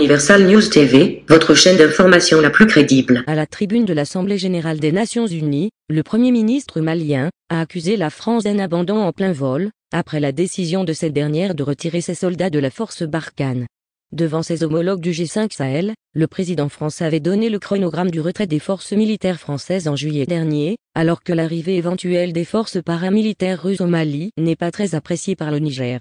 Universal News TV, votre chaîne d'information la plus crédible. À la tribune de l'Assemblée générale des Nations unies, le Premier ministre malien a accusé la France d'un abandon en plein vol, après la décision de cette dernière de retirer ses soldats de la force Barkhane. Devant ses homologues du G5 Sahel, le président français avait donné le chronogramme du retrait des forces militaires françaises en juillet dernier, alors que l'arrivée éventuelle des forces paramilitaires russes au Mali n'est pas très appréciée par le Niger.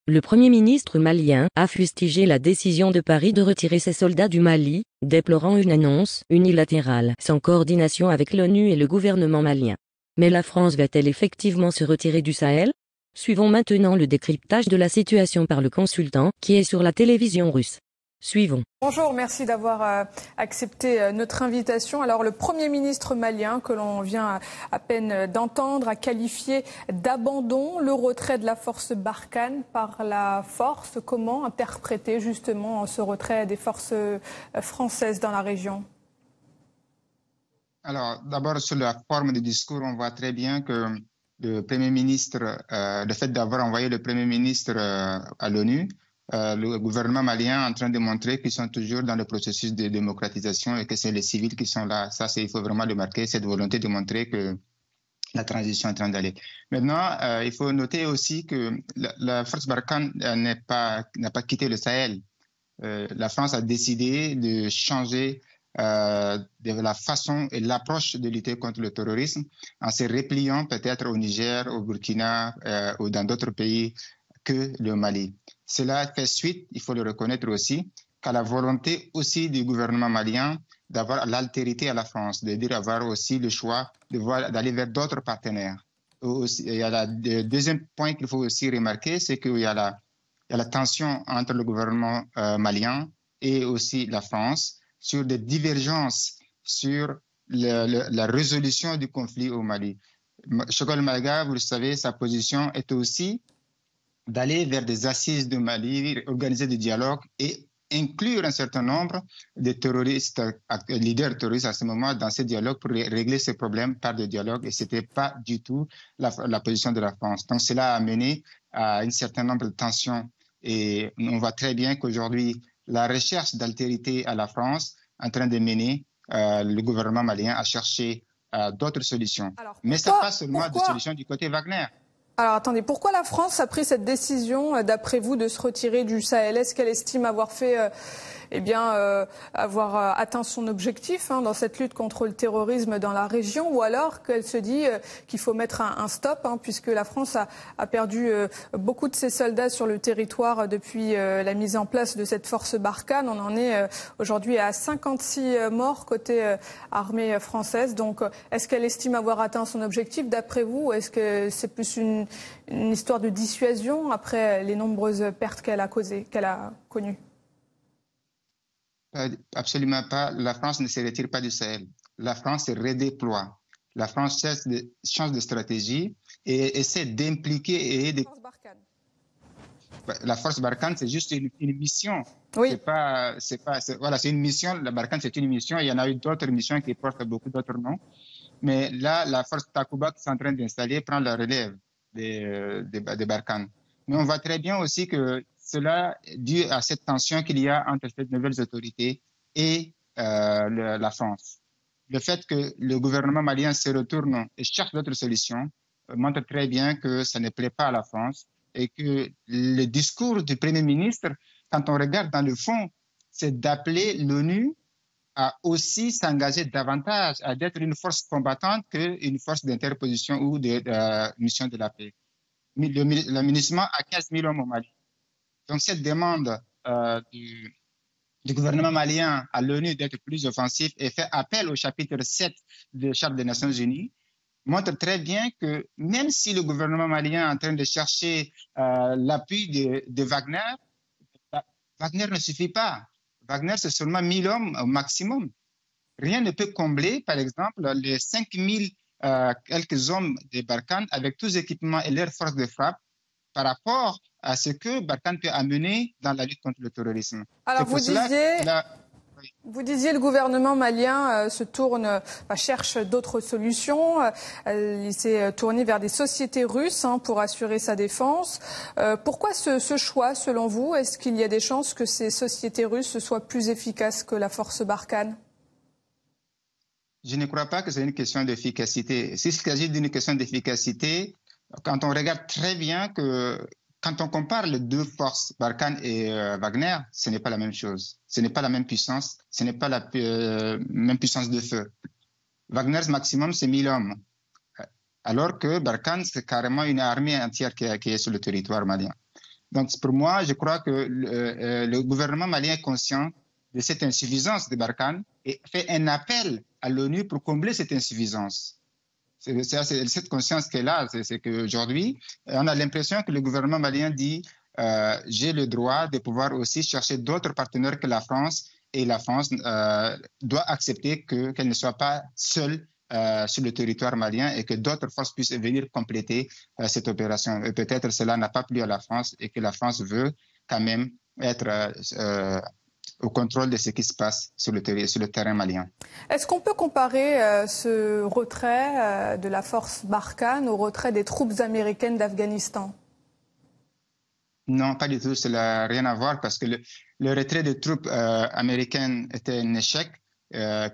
Le Premier ministre malien a fustigé la décision de Paris de retirer ses soldats du Mali, déplorant une annonce unilatérale sans coordination avec l'ONU et le gouvernement malien. Mais la France va-t-elle effectivement se retirer du Sahel? Suivons maintenant le décryptage de la situation par le consultant qui est sur la télévision russe. Suivons. Bonjour, merci d'avoir accepté notre invitation. Alors le Premier ministre malien, que l'on vient à peine d'entendre, a qualifié d'abandon le retrait de la force Barkhane par la force. Comment interpréter justement ce retrait des forces françaises dans la région? Alors d'abord sur la forme du discours, on voit très bien que le Premier ministre, le fait d'avoir envoyé le Premier ministre à l'ONU, le gouvernement malien est en train de montrer qu'ils sont toujours dans le processus de démocratisation et que c'est les civils qui sont là. Ça, il faut vraiment le marquer, cette volonté de montrer que la transition est en train d'aller. Maintenant, il faut noter aussi que la force Barkhane n'a pas quitté le Sahel. La France a décidé de changer de la façon et l'approche de lutter contre le terrorisme en se repliant peut-être au Niger, au Burkina ou dans d'autres pays que le Mali. Cela fait suite, il faut le reconnaître aussi, qu'à la volonté aussi du gouvernement malien d'avoir l'altérité à la France, de dire avoir aussi le choix d'aller vers d'autres partenaires. Il y a le deuxième point qu'il faut aussi remarquer, c'est qu'il y a la tension entre le gouvernement malien et aussi la France sur des divergences sur la résolution du conflit au Mali. Choguel Maïga, vous le savez, sa position est aussi d'aller vers des assises de Mali, organiser des dialogues et inclure un certain nombre de terroristes, leaders terroristes à ce moment dans ces dialogues pour régler ces problèmes par le dialogue. Et ce n'était pas du tout la position de la France. Donc cela a amené à un certain nombre de tensions. Et on voit très bien qu'aujourd'hui, la recherche d'altérité à la France est en train de mener le gouvernement malien à chercher d'autres solutions. Mais ça passe seulement des solutions du côté Wagner. Alors attendez, pourquoi la France a pris cette décision, d'après vous, de se retirer du Sahel? Est-ce qu'elle estime avoir fait, avoir atteint son objectif dans cette lutte contre le terrorisme dans la région, ou alors qu'elle se dit qu'il faut mettre un stop, puisque la France a perdu beaucoup de ses soldats sur le territoire depuis la mise en place de cette force Barkhane. On en est aujourd'hui à 56 morts côté armée française. Donc, est-ce qu'elle estime avoir atteint son objectif, d'après vous, ou est-ce que c'est plus une histoire de dissuasion après les nombreuses pertes qu'elle a connues? Absolument pas. La France ne se retire pas du Sahel. La France se redéploie. La France change de stratégie et essaie d'impliquer et de... La force Barkhane, c'est juste une mission. Oui. C'est une mission. La Barkhane, c'est une mission. Il y en a eu d'autres missions qui portent beaucoup d'autres noms. Mais là, la force Takuba qui est en train d'installer prend la relève des Barkhane. Mais on voit très bien aussi que cela est dû à cette tension qu'il y a entre ces nouvelles autorités et la France. Le fait que le gouvernement malien se retourne et cherche d'autres solutions montre très bien que ça ne plaît pas à la France et que le discours du Premier ministre, quand on regarde dans le fond, c'est d'appeler l'ONU à aussi s'engager davantage, à être une force combattante qu'une force d'interposition ou de mission de la paix. Le MINUSMA a 15 000 hommes au Mali. Donc cette demande du gouvernement malien à l'ONU d'être plus offensif et fait appel au chapitre 7 de la Charte des Nations Unies montre très bien que même si le gouvernement malien est en train de chercher l'appui de Wagner, Wagner ne suffit pas. Wagner, c'est seulement 1000 hommes au maximum. Rien ne peut combler, par exemple, les 5000 quelques hommes de Barkhane avec tous les équipements et leurs forces de frappe par rapport à ce que Barkhane peut amener dans la lutte contre le terrorisme. Alors vous disiez... Vous disiez le gouvernement malien cherche d'autres solutions. Il s'est tourné vers des sociétés russes pour assurer sa défense. Pourquoi ce choix, selon vous? Est-ce qu'il y a des chances que ces sociétés russes soient plus efficaces que la force Barkhane? Je ne crois pas que c'est une question d'efficacité. S'il s'agit d'une question d'efficacité, quand on regarde très bien que quand on compare les deux forces, Barkhane et Wagner, ce n'est pas la même chose. Ce n'est pas la même puissance, ce n'est pas la même puissance de feu. Wagner, maximum, c'est 1000 hommes. Alors que Barkhane, c'est carrément une armée entière qui est sur le territoire malien. Donc, pour moi, je crois que le gouvernement malien est conscient de cette insuffisance de Barkhane et fait un appel à l'ONU pour combler cette insuffisance. C'est cette conscience qu'elle a, c'est qu'aujourd'hui, on a l'impression que le gouvernement malien dit j'ai le droit de pouvoir aussi chercher d'autres partenaires que la France, et la France doit accepter qu'elle ne soit pas seule sur le territoire malien et que d'autres forces puissent venir compléter cette opération. Et peut-être cela n'a pas plu à la France et que la France veut quand même être au contrôle de ce qui se passe sur le terrain malien. Est-ce qu'on peut comparer ce retrait de la force Barkhane au retrait des troupes américaines d'Afghanistan? Non, pas du tout. Cela n'a rien à voir parce que le retrait des troupes américaines était un échec,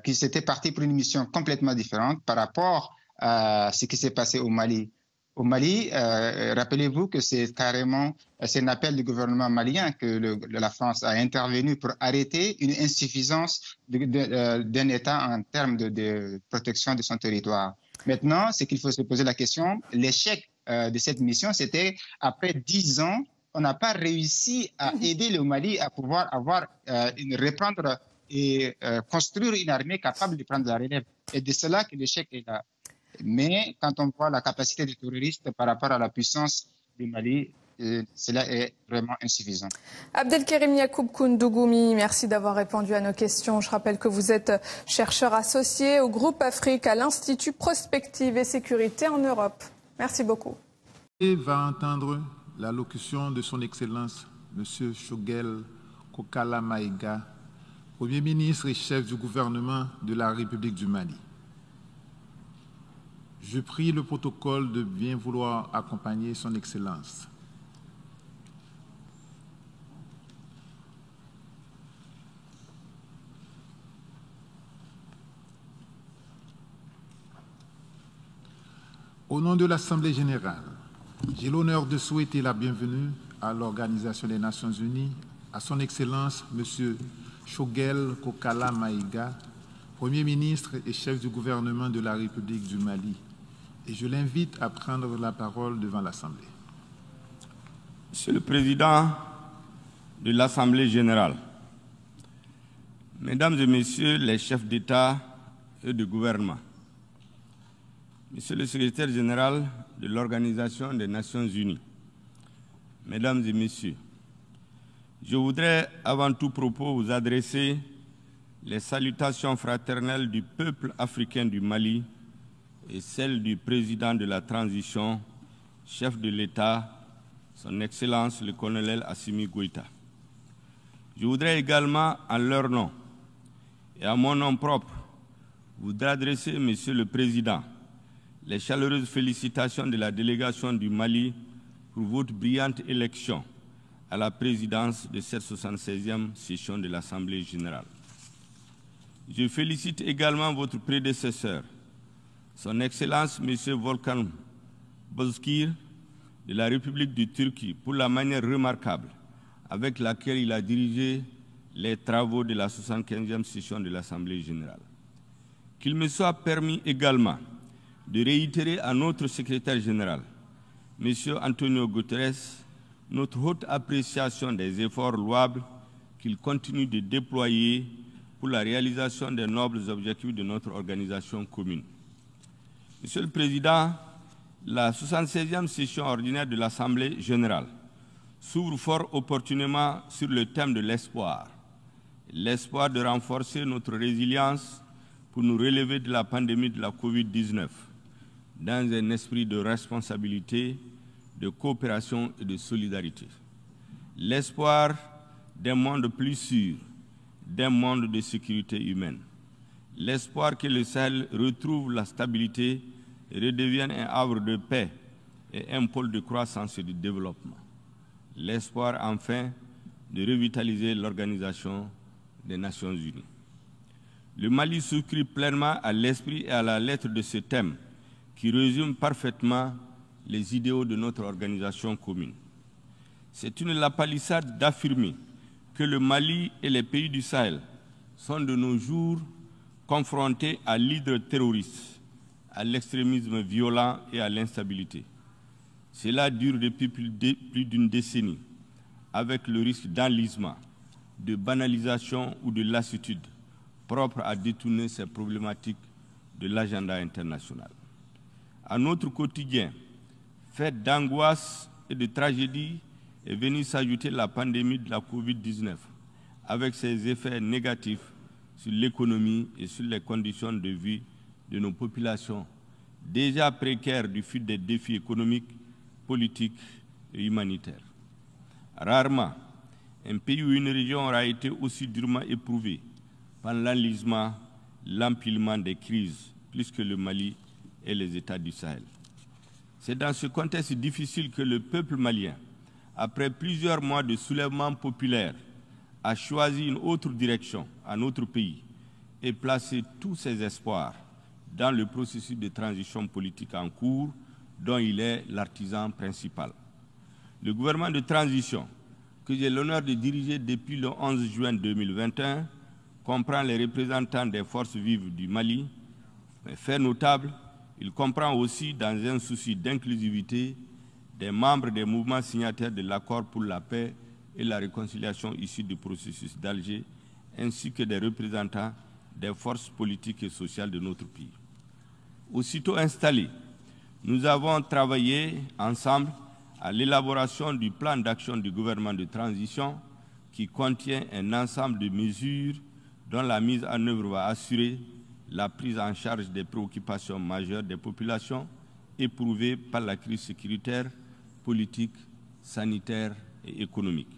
qui s'était parti pour une mission complètement différente par rapport à ce qui s'est passé au Mali. Au Mali, rappelez-vous que c'est un appel du gouvernement malien que la France a intervenu pour arrêter une insuffisance d'un État en termes de protection de son territoire. Maintenant, c'est qu'il faut se poser la question, l'échec de cette mission, c'était après 10 ans, on n'a pas réussi à aider le Mali à pouvoir reprendre et construire une armée capable de prendre la relève. Et de cela que l'échec est là. Mais quand on voit la capacité des terroristes par rapport à la puissance du Mali, cela est vraiment insuffisant. Abdelkerim Yacoub Koundougoumi, merci d'avoir répondu à nos questions. Je rappelle que vous êtes chercheur associé au groupe Afrique à l'Institut Prospective et Sécurité en Europe. Merci beaucoup. Et va entendre l'allocution de son Excellence, M. Choguel Kokala Maïga, Premier ministre et chef du gouvernement de la République du Mali. Je prie le protocole de bien vouloir accompagner son Excellence. Au nom de l'Assemblée générale, j'ai l'honneur de souhaiter la bienvenue à l'Organisation des Nations Unies, à son Excellence, M. Choguel Kokala Maïga, Premier ministre et chef du gouvernement de la République du Mali. Et je l'invite à prendre la parole devant l'Assemblée. Monsieur le Président de l'Assemblée générale, Mesdames et Messieurs les chefs d'État et de gouvernement, Monsieur le Secrétaire général de l'Organisation des Nations Unies, Mesdames et Messieurs, je voudrais avant tout propos vous adresser les salutations fraternelles du peuple africain du Mali et celle du président de la transition, chef de l'État, son Excellence le colonel Assimi Goïta. Je voudrais également, en leur nom et à mon nom propre, vous adresser, Monsieur le Président, les chaleureuses félicitations de la délégation du Mali pour votre brillante élection à la présidence de cette 76e session de l'Assemblée générale. Je félicite également votre prédécesseur, Son Excellence M. Volkan Bozkır de la République de Turquie, pour la manière remarquable avec laquelle il a dirigé les travaux de la 75e session de l'Assemblée générale. Qu'il me soit permis également de réitérer à notre secrétaire général, M. Antonio Guterres, notre haute appréciation des efforts louables qu'il continue de déployer pour la réalisation des nobles objectifs de notre organisation commune. Monsieur le Président, la 76e session ordinaire de l'Assemblée générale s'ouvre fort opportunément sur le thème de l'espoir. L'espoir de renforcer notre résilience pour nous relever de la pandémie de la Covid-19 dans un esprit de responsabilité, de coopération et de solidarité. L'espoir d'un monde plus sûr, d'un monde de sécurité humaine. L'espoir que le Sahel retrouve la stabilité et redevienne un havre de paix et un pôle de croissance et de développement. L'espoir, enfin, de revitaliser l'Organisation des Nations Unies. Le Mali souscrit pleinement à l'esprit et à la lettre de ce thème qui résume parfaitement les idéaux de notre organisation commune. C'est une lapalissade d'affirmer que le Mali et les pays du Sahel sont de nos jours confrontés à l'hydre terroriste, à l'extrémisme violent et à l'instabilité. Cela dure depuis plus d'une décennie, avec le risque d'enlisement, de banalisation ou de lassitude propre à détourner ces problématiques de l'agenda international. À notre quotidien, fait d'angoisse et de tragédie, est venue s'ajouter la pandémie de la Covid-19, avec ses effets négatifs sur l'économie et sur les conditions de vie de nos populations, déjà précaires du fait des défis économiques, politiques et humanitaires. Rarement, un pays ou une région aura été aussi durement éprouvée par l'enlisement, l'empilement des crises, plus que le Mali et les États du Sahel. C'est dans ce contexte difficile que le peuple malien, après plusieurs mois de soulèvement populaire, a choisi une autre direction à notre pays et placé tous ses espoirs dans le processus de transition politique en cours dont il est l'artisan principal. Le gouvernement de transition, que j'ai l'honneur de diriger depuis le 11 juin 2021, comprend les représentants des forces vives du Mali. Mais fait notable, il comprend aussi, dans un souci d'inclusivité, des membres des mouvements signataires de l'accord pour la paix et la réconciliation issus du processus d'Alger, ainsi que des représentants des forces politiques et sociales de notre pays. Aussitôt installés, nous avons travaillé ensemble à l'élaboration du plan d'action du gouvernement de transition qui contient un ensemble de mesures dont la mise en œuvre va assurer la prise en charge des préoccupations majeures des populations éprouvées par la crise sécuritaire, politique, sanitaire et économique.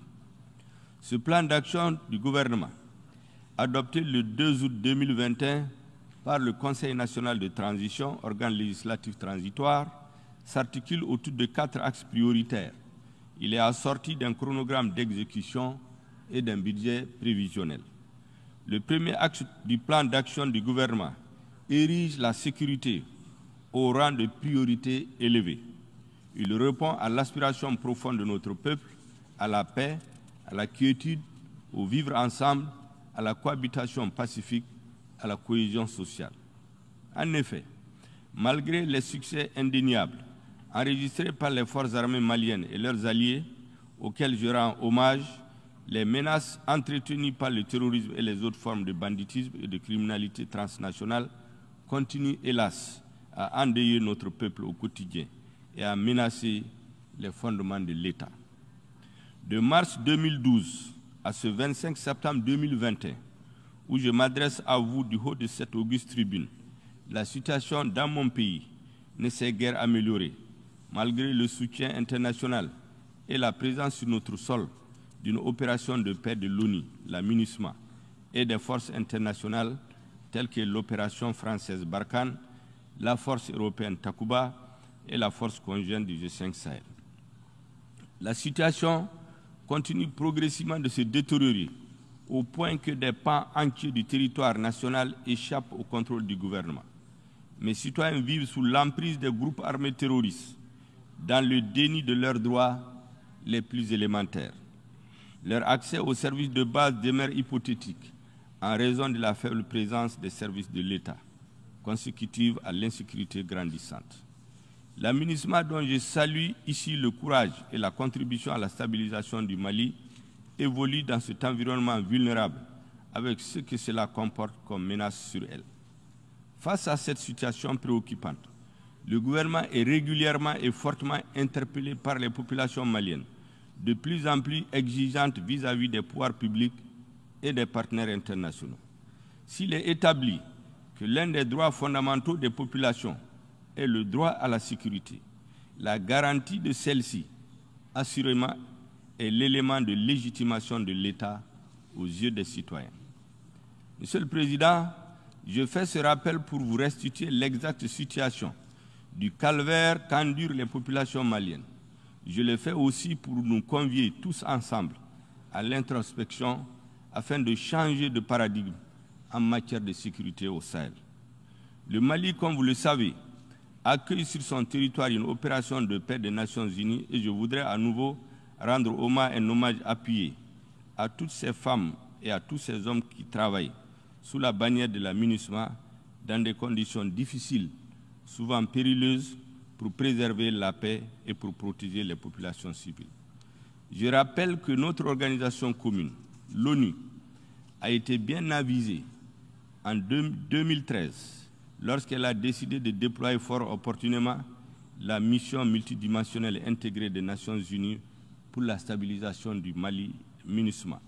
Ce plan d'action du gouvernement, adopté le 2 août 2021 par le Conseil national de transition, organe législatif transitoire, s'articule autour de 4 axes prioritaires. Il est assorti d'un chronogramme d'exécution et d'un budget prévisionnel. Le premier axe du plan d'action du gouvernement érige la sécurité au rang de priorité élevée. Il répond à l'aspiration profonde de notre peuple, à la paix, à la quiétude, au vivre ensemble, à la cohabitation pacifique, à la cohésion sociale. En effet, malgré les succès indéniables enregistrés par les forces armées maliennes et leurs alliés, auxquels je rends hommage, les menaces entretenues par le terrorisme et les autres formes de banditisme et de criminalité transnationale continuent, hélas, à endeuiller notre peuple au quotidien et à menacer les fondements de l'État. De mars 2012 à ce 25 septembre 2021, où je m'adresse à vous du haut de cette auguste tribune, la situation dans mon pays ne s'est guère améliorée, malgré le soutien international et la présence sur notre sol d'une opération de paix de l'ONU, la MINUSMA, et des forces internationales telles que l'opération française Barkhane, la force européenne Takuba et la force conjointe du G5 Sahel. La situation continue progressivement de se détériorer au point que des pans entiers du territoire national échappent au contrôle du gouvernement. Mes citoyens vivent sous l'emprise des groupes armés terroristes, dans le déni de leurs droits les plus élémentaires. Leur accès aux services de base demeure hypothétique en raison de la faible présence des services de l'État, consécutive à l'insécurité grandissante. La MINUSMA, dont je salue ici le courage et la contribution à la stabilisation du Mali, évolue dans cet environnement vulnérable avec ce que cela comporte comme menace sur elle. Face à cette situation préoccupante, le gouvernement est régulièrement et fortement interpellé par les populations maliennes, de plus en plus exigeantes vis-à-vis des pouvoirs publics et des partenaires internationaux. S'il est établi que l'un des droits fondamentaux des populations est le droit à la sécurité, la garantie de celle-ci, assurément, est l'élément de légitimation de l'État aux yeux des citoyens. Monsieur le Président, je fais ce rappel pour vous restituer l'exacte situation du calvaire qu'endurent les populations maliennes. Je le fais aussi pour nous convier tous ensemble à l'introspection afin de changer de paradigme en matière de sécurité au Sahel. Le Mali, comme vous le savez, accueille sur son territoire une opération de paix des Nations Unies et je voudrais à nouveau rendre un hommage appuyé à toutes ces femmes et à tous ces hommes qui travaillent sous la bannière de la MINUSMA dans des conditions difficiles, souvent périlleuses, pour préserver la paix et pour protéger les populations civiles. Je rappelle que notre organisation commune, l'ONU, a été bien avisée en 2013 lorsqu'elle a décidé de déployer fort opportunément la mission multidimensionnelle intégrée des Nations Unies pour la stabilisation du Mali, MINUSMA.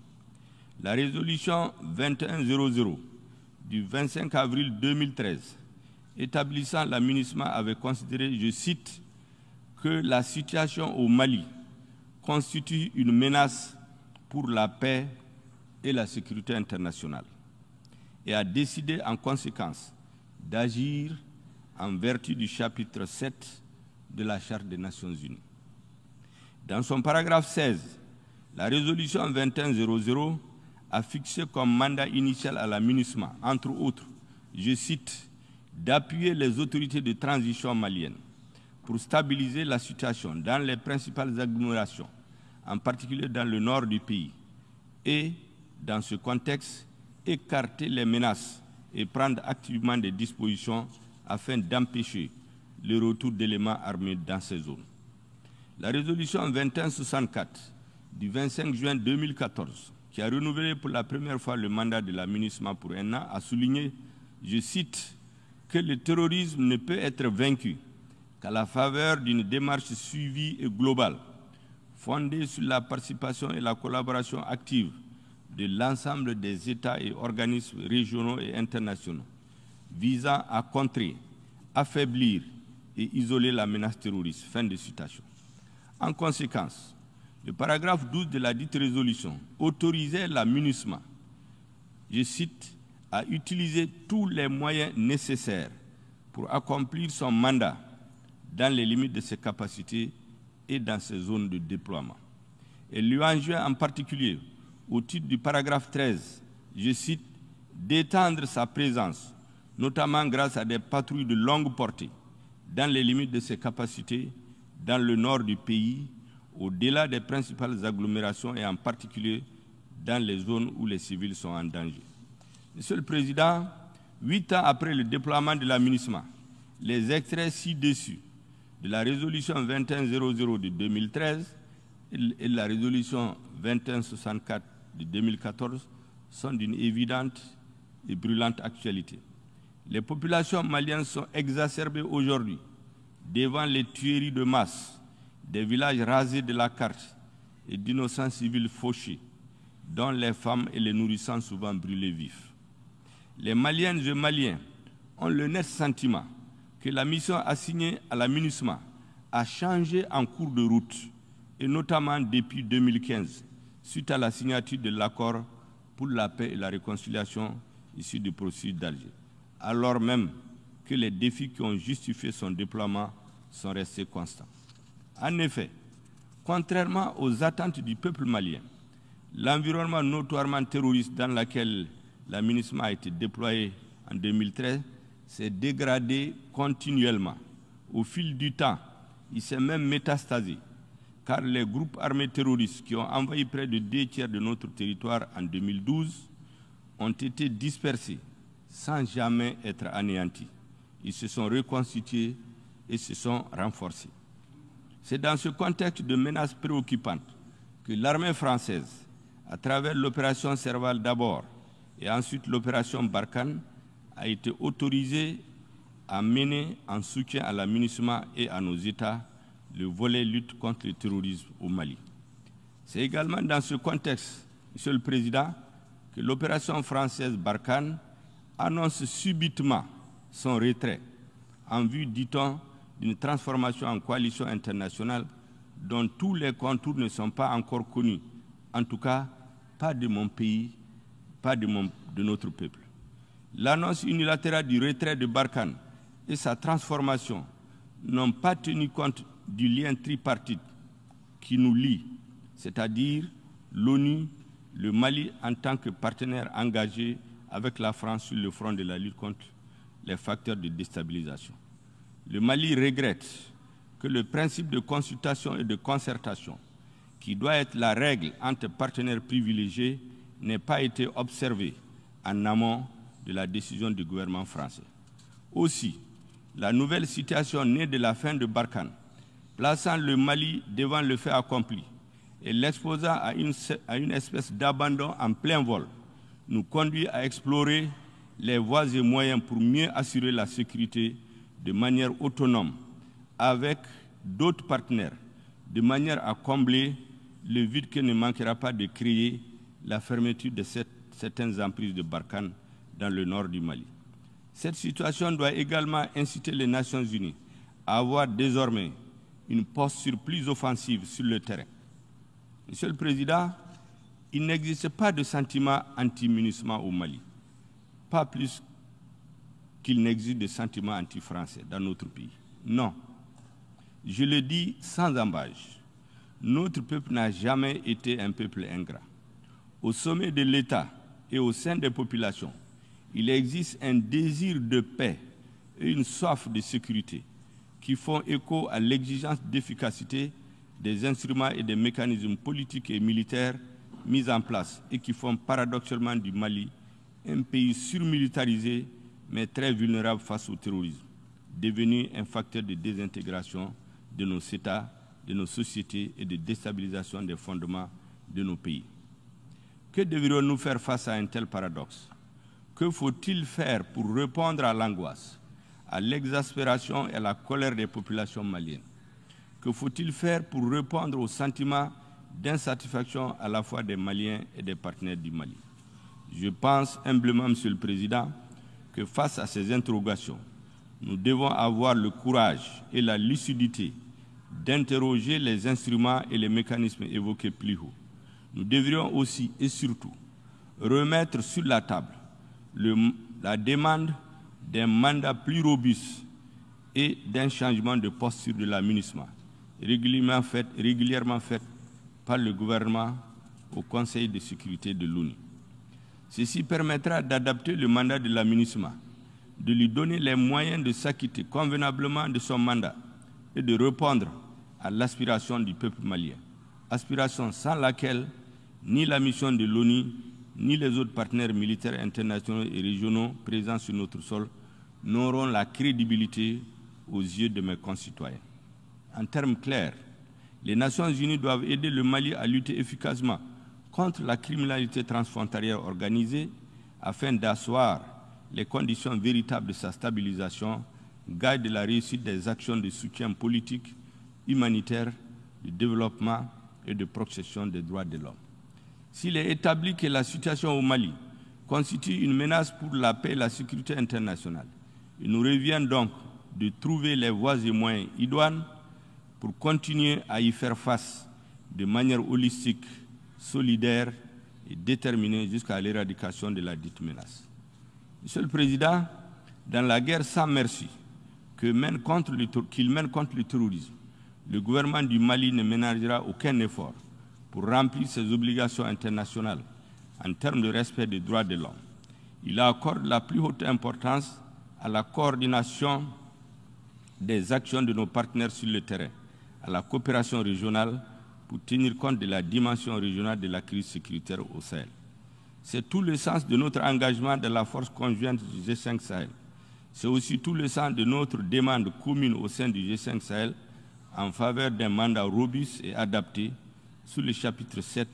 La résolution 2100 du 25 avril 2013 établissant la MINUSMA avait considéré, je cite, que la situation au Mali constitue une menace pour la paix et la sécurité internationale et a décidé en conséquence d'agir en vertu du chapitre 7 de la Charte des Nations Unies. Dans son paragraphe 16, la résolution 2100 a fixé comme mandat initial à la MINUSMA, entre autres, je cite, d'appuyer les autorités de transition maliennes pour stabiliser la situation dans les principales agglomérations, en particulier dans le nord du pays, et, dans ce contexte, écarter les menaces et prendre activement des dispositions afin d'empêcher le retour d'éléments armés dans ces zones. La résolution 2164 du 25 juin 2014, qui a renouvelé pour la première fois le mandat de la MINUSMA pour un an, a souligné, je cite, que le terrorisme ne peut être vaincu qu'à la faveur d'une démarche suivie et globale, fondée sur la participation et la collaboration active de l'ensemble des États et organismes régionaux et internationaux, visant à contrer, affaiblir et isoler la menace terroriste. Fin de citation. En conséquence, le paragraphe 12 de la dite résolution autorisait la MINUSMA, je cite, à utiliser tous les moyens nécessaires pour accomplir son mandat dans les limites de ses capacités et dans ses zones de déploiement. Elle lui enjoint en particulier, au titre du paragraphe 13, je cite, d'étendre sa présence, notamment grâce à des patrouilles de longue portée, dans les limites de ses capacités, dans le nord du pays, au-delà des principales agglomérations et en particulier dans les zones où les civils sont en danger. Monsieur le Président, 8 ans après le déploiement de la MINUSMA, les extraits ci-dessus de la résolution 2100 de 2013 et la résolution 2164 de 2014 sont d'une évidente et brûlante actualité. Les populations maliennes sont exacerbées aujourd'hui devant les tueries de masse des villages rasés de la carte et d'innocents civils fauchés, dont les femmes et les nourrissants souvent brûlés vifs. Les Maliennes et Maliens ont le net sentiment que la mission assignée à la MINUSMA a changé en cours de route, et notamment depuis 2015, suite à la signature de l'accord pour la paix et la réconciliation issu du processus d'Alger, alors même que les défis qui ont justifié son déploiement sont restés constants. En effet, contrairement aux attentes du peuple malien, l'environnement notoirement terroriste dans lequel la MINUSMA a été déployée en 2013 s'est dégradé continuellement. Au fil du temps, il s'est même métastasé, car les groupes armés terroristes qui ont envahi près de 2 tiers de notre territoire en 2012 ont été dispersés sans jamais être anéantis. Ils se sont reconstitués et se sont renforcés. C'est dans ce contexte de menaces préoccupantes que l'armée française, à travers l'opération Serval d'abord et ensuite l'opération Barkhane, a été autorisée à mener en soutien à la MINUSMA et à nos États le volet lutte contre le terrorisme au Mali. C'est également dans ce contexte, Monsieur le Président, que l'opération française Barkhane annonce subitement son retrait en vue, dit-on, d'une transformation en coalition internationale dont tous les contours ne sont pas encore connus, en tout cas pas de mon pays, pas de notre peuple. L'annonce unilatérale du retrait de Barkhane et sa transformation n'ont pas tenu compte du lien tripartite qui nous lie, c'est-à-dire l'ONU, le Mali en tant que partenaire engagé avec la France sur le front de la lutte contre les facteurs de déstabilisation. Le Mali regrette que le principe de consultation et de concertation, qui doit être la règle entre partenaires privilégiés, n'ait pas été observé en amont de la décision du gouvernement français. Aussi, la nouvelle situation née de la fin de Barkhane, plaçant le Mali devant le fait accompli et l'exposant à une espèce d'abandon en plein vol, nous conduit à explorer les voies et moyens pour mieux assurer la sécurité de manière autonome avec d'autres partenaires, de manière à combler le vide que ne manquera pas de créer la fermeture de certaines emprises de Barkhane dans le nord du Mali. Cette situation doit également inciter les Nations Unies à avoir désormais une posture plus offensive sur le terrain. Monsieur le Président, il n'existe pas de sentiment anti-MINUSMA au Mali, pas plus qu'il n'existe de sentiment anti-français dans notre pays. Non. Je le dis sans embâche, notre peuple n'a jamais été un peuple ingrat. Au sommet de l'État et au sein des populations, il existe un désir de paix et une soif de sécurité qui font écho à l'exigence d'efficacité des instruments et des mécanismes politiques et militaires mis en place et qui font paradoxalement du Mali un pays surmilitarisé mais très vulnérable face au terrorisme, devenu un facteur de désintégration de nos États, de nos sociétés et de déstabilisation des fondements de nos pays. Que devrions-nous faire face à un tel paradoxe? Que faut-il faire pour répondre à l'angoisse, à l'exaspération et à la colère des populations maliennes? Que faut-il faire pour répondre au sentiment d'insatisfaction à la fois des Maliens et des partenaires du Mali? Je pense humblement, Monsieur le Président, que face à ces interrogations, nous devons avoir le courage et la lucidité d'interroger les instruments et les mécanismes évoqués plus haut. Nous devrions aussi et surtout remettre sur la table la demande d'un mandat plus robuste et d'un changement de posture de la MINUSMA, régulièrement fait par le gouvernement au Conseil de sécurité de l'ONU. Ceci permettra d'adapter le mandat de la MINUSMA, de lui donner les moyens de s'acquitter convenablement de son mandat et de répondre à l'aspiration du peuple malien, aspiration sans laquelle ni la mission de l'ONU, ni les autres partenaires militaires internationaux et régionaux présents sur notre sol n'auront la crédibilité aux yeux de mes concitoyens. En termes clairs, les Nations Unies doivent aider le Mali à lutter efficacement contre la criminalité transfrontalière organisée afin d'asseoir les conditions véritables de sa stabilisation, gage de la réussite des actions de soutien politique, humanitaire, de développement et de protection des droits de l'homme. S'il est établi que la situation au Mali constitue une menace pour la paix et la sécurité internationale, il nous revient donc de trouver les voies et moyens idoines pour continuer à y faire face de manière holistique, solidaire et déterminée jusqu'à l'éradication de la dite menace. Monsieur le Président, dans la guerre sans merci qu'il mène contre le terrorisme, le gouvernement du Mali ne ménagera aucun effort pour remplir ses obligations internationales en termes de respect des droits de l'homme. Il accorde la plus haute importance à la coordination des actions de nos partenaires sur le terrain, à la coopération régionale pour tenir compte de la dimension régionale de la crise sécuritaire au Sahel. C'est tout le sens de notre engagement dans la force conjointe du G5 Sahel. C'est aussi tout le sens de notre demande commune au sein du G5 Sahel en faveur d'un mandat robuste et adapté sous le chapitre 7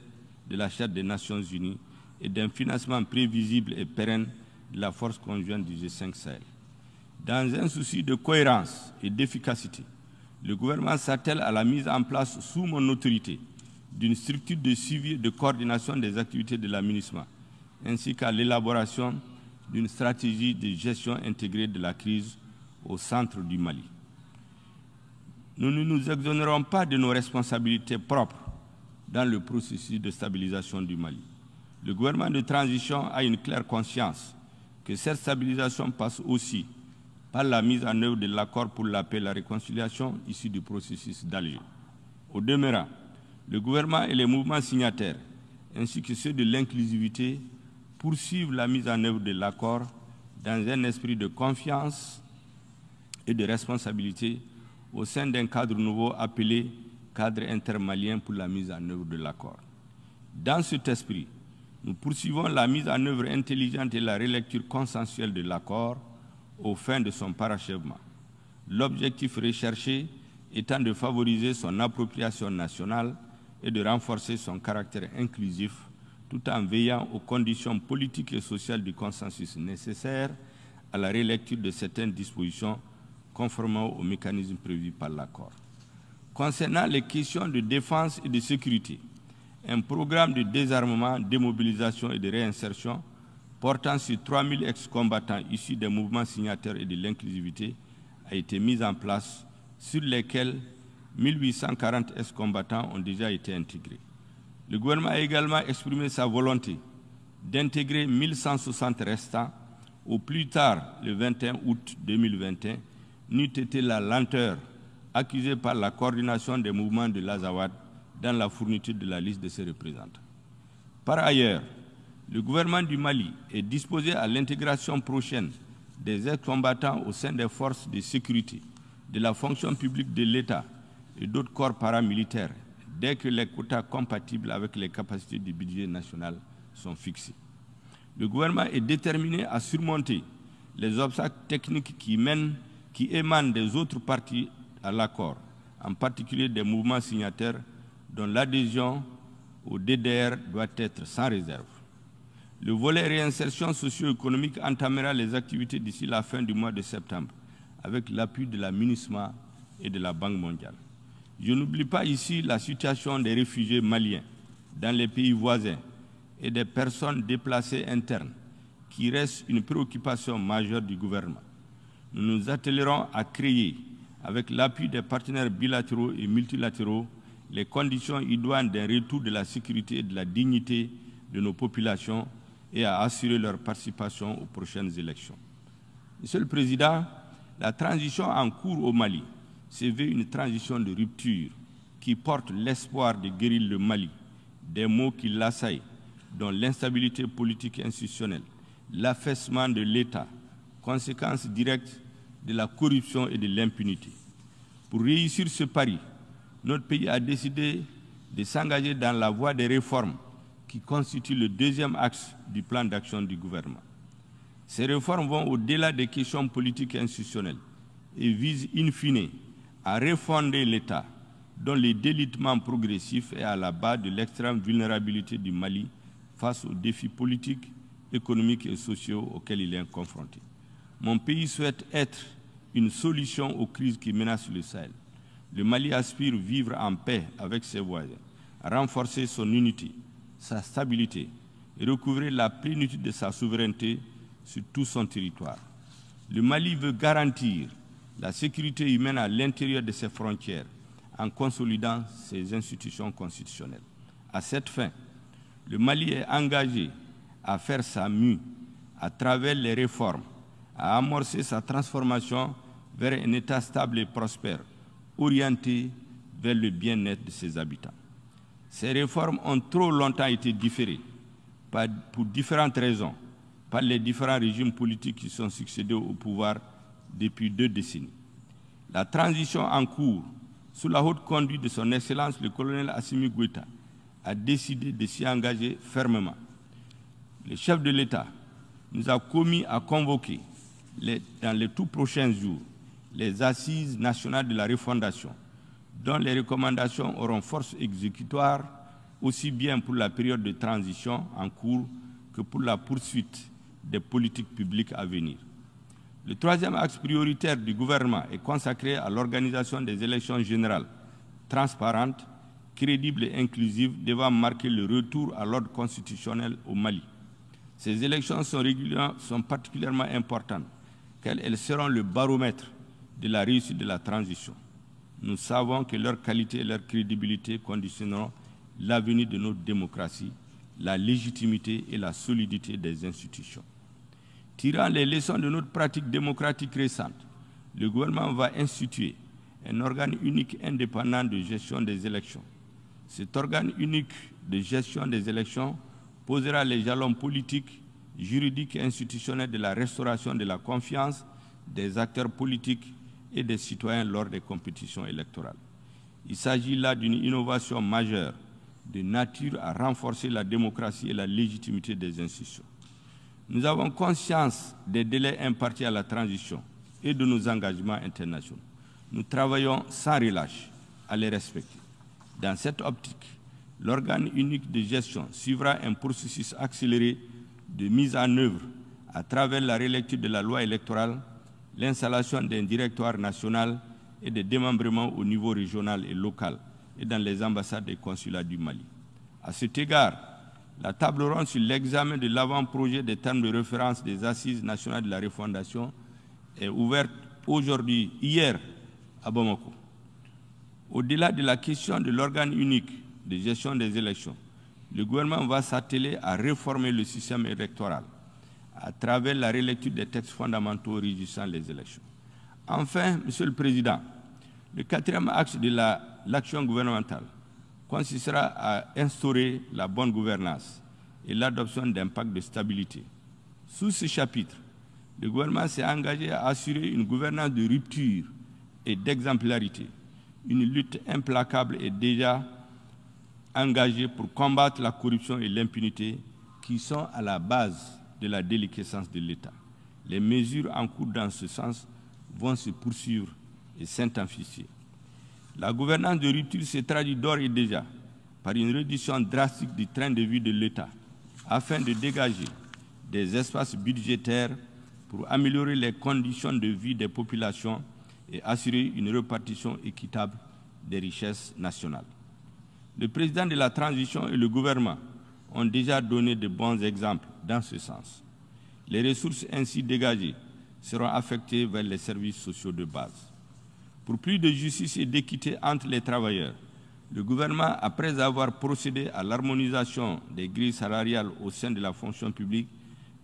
de la Charte des Nations Unies et d'un financement prévisible et pérenne de la force conjointe du G5 Sahel. Dans un souci de cohérence et d'efficacité, le gouvernement s'attelle à la mise en place sous mon autorité d'une structure de suivi et de coordination des activités de la MINUSMA, ainsi qu'à l'élaboration d'une stratégie de gestion intégrée de la crise au centre du Mali. Nous ne nous exonérons pas de nos responsabilités propres dans le processus de stabilisation du Mali. Le gouvernement de transition a une claire conscience que cette stabilisation passe aussi par la mise en œuvre de l'accord pour la paix et la réconciliation issu du processus d'Alger. Au demeurant, le gouvernement et les mouvements signataires, ainsi que ceux de l'inclusivité, poursuivent la mise en œuvre de l'accord dans un esprit de confiance et de responsabilité au sein d'un cadre nouveau appelé cadre intermalien pour la mise en œuvre de l'accord. Dans cet esprit, nous poursuivons la mise en œuvre intelligente et la relecture consensuelle de l'accord aux fins de son parachèvement. L'objectif recherché étant de favoriser son appropriation nationale et de renforcer son caractère inclusif tout en veillant aux conditions politiques et sociales du consensus nécessaire à la relecture de certaines dispositions conformément aux mécanismes prévus par l'accord. Concernant les questions de défense et de sécurité, un programme de désarmement, démobilisation et de réinsertion portant sur 3000 ex-combattants issus des mouvements signataires et de l'inclusivité a été mis en place, sur lesquels 1840 ex-combattants ont déjà été intégrés. Le gouvernement a également exprimé sa volonté d'intégrer 1160 restants au plus tard le 21 août 2021, n'eût été la lenteur accusée par la coordination des mouvements de l'Azawad dans la fourniture de la liste de ses représentants. Par ailleurs, le gouvernement du Mali est disposé à l'intégration prochaine des ex-combattants au sein des forces de sécurité, de la fonction publique de l'État et d'autres corps paramilitaires, dès que les quotas compatibles avec les capacités du budget national sont fixés. Le gouvernement est déterminé à surmonter les obstacles techniques qui émanent des autres parties à l'accord, en particulier des mouvements signataires dont l'adhésion au DDR doit être sans réserve. Le volet réinsertion socio-économique entamera les activités d'ici la fin du mois de septembre, avec l'appui de la MINUSMA et de la Banque mondiale. Je n'oublie pas ici la situation des réfugiés maliens dans les pays voisins et des personnes déplacées internes, qui reste une préoccupation majeure du gouvernement. Nous nous attellerons à créer, avec l'appui des partenaires bilatéraux et multilatéraux, les conditions idoines d'un retour de la sécurité et de la dignité de nos populations et à assurer leur participation aux prochaines élections. Monsieur le Président, la transition en cours au Mali se veut une transition de rupture qui porte l'espoir de guérir le Mali des maux qui l'assaillent, dont l'instabilité politique et institutionnelle, l'affaissement de l'État, conséquences directes de la corruption et de l'impunité. Pour réussir ce pari, notre pays a décidé de s'engager dans la voie des réformes qui constituent le deuxième axe du plan d'action du gouvernement. Ces réformes vont au-delà des questions politiques et institutionnelles et visent in fine à refonder l'État, dont le délitement progressif est à la base de l'extrême vulnérabilité du Mali face aux défis politiques, économiques et sociaux auxquels il est confronté. Mon pays souhaite être une solution aux crises qui menacent le Sahel. Le Mali aspire à vivre en paix avec ses voisins, à renforcer son unité, sa stabilité et recouvrer la plénitude de sa souveraineté sur tout son territoire. Le Mali veut garantir la sécurité humaine à l'intérieur de ses frontières en consolidant ses institutions constitutionnelles. À cette fin, le Mali est engagé à faire sa mue à travers les réformes, à amorcer sa transformation vers un État stable et prospère, orienté vers le bien-être de ses habitants. Ces réformes ont trop longtemps été différées, pour différentes raisons, par les différents régimes politiques qui sont succédés au pouvoir depuis 2 décennies. La transition en cours, sous la haute conduite de son Excellence le colonel Assimi Goïta, a décidé de s'y engager fermement. Le chef de l'État nous a commis à convoquer, dans les tout prochains jours, les assises nationales de la refondation, dont les recommandations auront force exécutoire aussi bien pour la période de transition en cours que pour la poursuite des politiques publiques à venir. Le troisième axe prioritaire du gouvernement est consacré à l'organisation des élections générales, transparentes, crédibles et inclusives, devant marquer le retour à l'ordre constitutionnel au Mali. Ces élections sont particulièrement importantes, car elles seront le baromètre de la réussite de la transition. Nous savons que leur qualité et leur crédibilité conditionneront l'avenir de notre démocratie, la légitimité et la solidité des institutions. Tirant les leçons de notre pratique démocratique récente, le gouvernement va instituer un organe unique indépendant de gestion des élections. Cet organe unique de gestion des élections posera les jalons politiques, juridiques et institutionnels de la restauration de la confiance des acteurs politiques et des citoyens lors des compétitions électorales. Il s'agit là d'une innovation majeure de nature à renforcer la démocratie et la légitimité des institutions. Nous avons conscience des délais impartis à la transition et de nos engagements internationaux. Nous travaillons sans relâche à les respecter. Dans cette optique, l'organe unique de gestion suivra un processus accéléré de mise en œuvre à travers la relecture de la loi électorale, l'installation d'un directoire national et des démembrements au niveau régional et local et dans les ambassades et consulats du Mali. À cet égard, la table ronde sur l'examen de l'avant-projet des termes de référence des Assises nationales de la refondation est ouverte hier à Bamako. Au-delà de la question de l'organe unique de gestion des élections, le gouvernement va s'atteler à réformer le système électoral à travers la relecture des textes fondamentaux régissant les élections. Enfin, Monsieur le Président, le quatrième axe de l'action gouvernementale consistera à instaurer la bonne gouvernance et l'adoption d'un pacte de stabilité. Sous ce chapitre, le gouvernement s'est engagé à assurer une gouvernance de rupture et d'exemplarité. Une lutte implacable est déjà engagée pour combattre la corruption et l'impunité qui sont à la base de la déliquescence de l'État. Les mesures en cours dans ce sens vont se poursuivre et s'intensifier. La gouvernance de rupture se traduit d'ores et déjà par une réduction drastique du train de vie de l'État afin de dégager des espaces budgétaires pour améliorer les conditions de vie des populations et assurer une répartition équitable des richesses nationales. Le président de la transition et le gouvernement ont déjà donné de bons exemples dans ce sens. Les ressources ainsi dégagées seront affectées vers les services sociaux de base. Pour plus de justice et d'équité entre les travailleurs, le gouvernement, après avoir procédé à l'harmonisation des grilles salariales au sein de la fonction publique,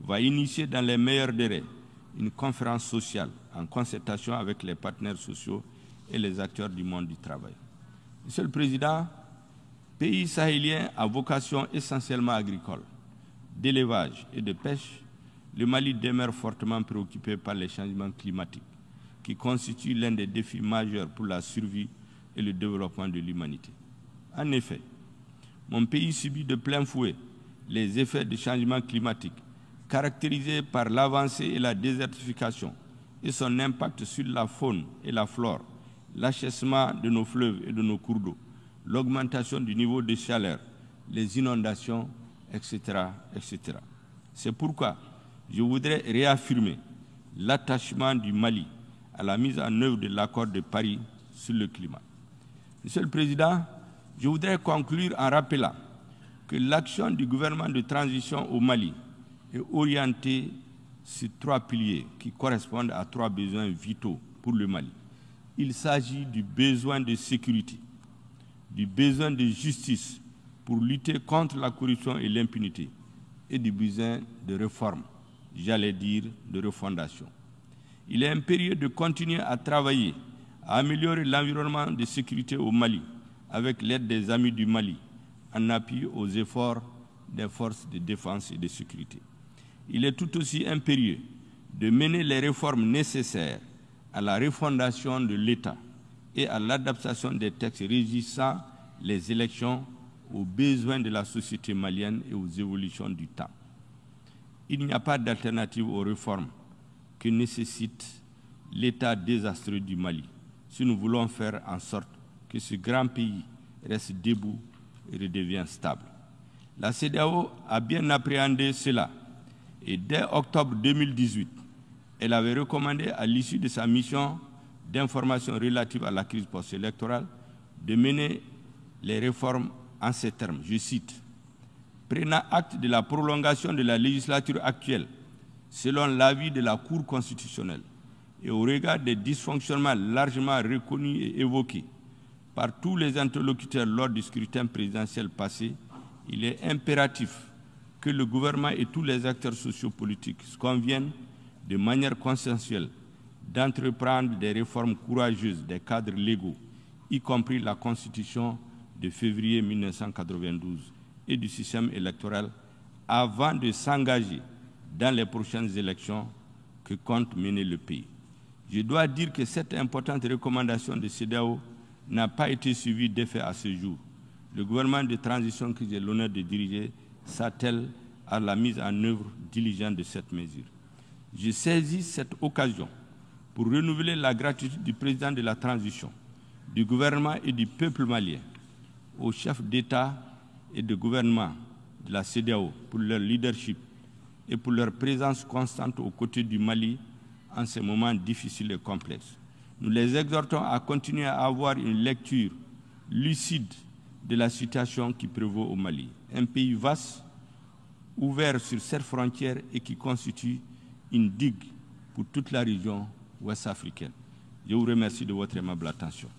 va initier dans les meilleurs délais une conférence sociale en concertation avec les partenaires sociaux et les acteurs du monde du travail. Monsieur le Président, pays sahélien à vocation essentiellement agricole, d'élevage et de pêche, le Mali demeure fortement préoccupé par les changements climatiques, qui constituent l'un des défis majeurs pour la survie et le développement de l'humanité. En effet, mon pays subit de plein fouet les effets du changement climatique, caractérisés par l'avancée et la désertification et son impact sur la faune et la flore, l'achèvement de nos fleuves et de nos cours d'eau, l'augmentation du niveau de chaleur, les inondations, etc., etc. C'est pourquoi je voudrais réaffirmer l'attachement du Mali à la mise en œuvre de l'accord de Paris sur le climat. Monsieur le Président, je voudrais conclure en rappelant que l'action du gouvernement de transition au Mali est orientée sur 3 piliers qui correspondent à 3 besoins vitaux pour le Mali. Il s'agit du besoin de sécurité, du besoin de justice pour lutter contre la corruption et l'impunité et du besoin de réforme, j'allais dire de refondation. Il est impérieux de continuer à travailler, à améliorer l'environnement de sécurité au Mali avec l'aide des amis du Mali, en appui aux efforts des forces de défense et de sécurité. Il est tout aussi impérieux de mener les réformes nécessaires à la refondation de l'État et à l'adaptation des textes régissant les élections aux besoins de la société malienne et aux évolutions du temps. Il n'y a pas d'alternative aux réformes que nécessite l'état désastreux du Mali si nous voulons faire en sorte que ce grand pays reste debout et redevienne stable. La CEDEAO a bien appréhendé cela et dès octobre 2018, elle avait recommandé à l'issue de sa mission d'information relative à la crise post-électorale de mener les réformes en ces termes, je cite, « Prenant acte de la prolongation de la législature actuelle, selon l'avis de la Cour constitutionnelle et au regard des dysfonctionnements largement reconnus et évoqués par tous les interlocuteurs lors du scrutin présidentiel passé, il est impératif que le gouvernement et tous les acteurs sociopolitiques conviennent de manière consensuelle d'entreprendre des réformes courageuses des cadres légaux, y compris la Constitution de février 1992 et du système électoral, avant de s'engager dans les prochaines élections que compte mener le pays. Je dois dire que cette importante recommandation de CEDEAO n'a pas été suivie d'effet à ce jour. Le gouvernement de transition que j'ai l'honneur de diriger s'attelle à la mise en œuvre diligente de cette mesure. Je saisis cette occasion pour renouveler la gratitude du président de la transition, du gouvernement et du peuple malien, aux chefs d'État et de gouvernement de la CEDEAO pour leur leadership et pour leur présence constante aux côtés du Mali en ces moments difficiles et complexes. Nous les exhortons à continuer à avoir une lecture lucide de la situation qui prévaut au Mali, un pays vaste, ouvert sur 7 frontières et qui constitue une digue pour toute la région ouest-africaine. Je vous remercie de votre aimable attention.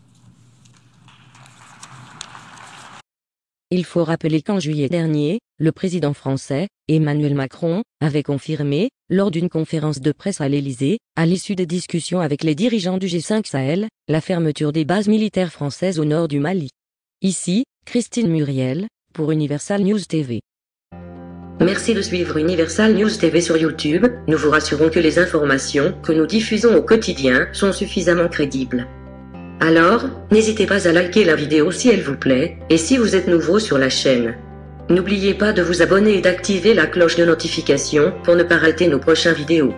Il faut rappeler qu'en juillet dernier, le président français, Emmanuel Macron, avait confirmé, lors d'une conférence de presse à l'Élysée, à l'issue des discussions avec les dirigeants du G5 Sahel, la fermeture des bases militaires françaises au nord du Mali. Ici, Christine Muriel, pour Universal News TV. Merci de suivre Universal News TV sur YouTube. Nous vous rassurons que les informations que nous diffusons au quotidien sont suffisamment crédibles. Alors, n'hésitez pas à liker la vidéo si elle vous plaît, et si vous êtes nouveau sur la chaîne, n'oubliez pas de vous abonner et d'activer la cloche de notification pour ne pas rater nos prochaines vidéos.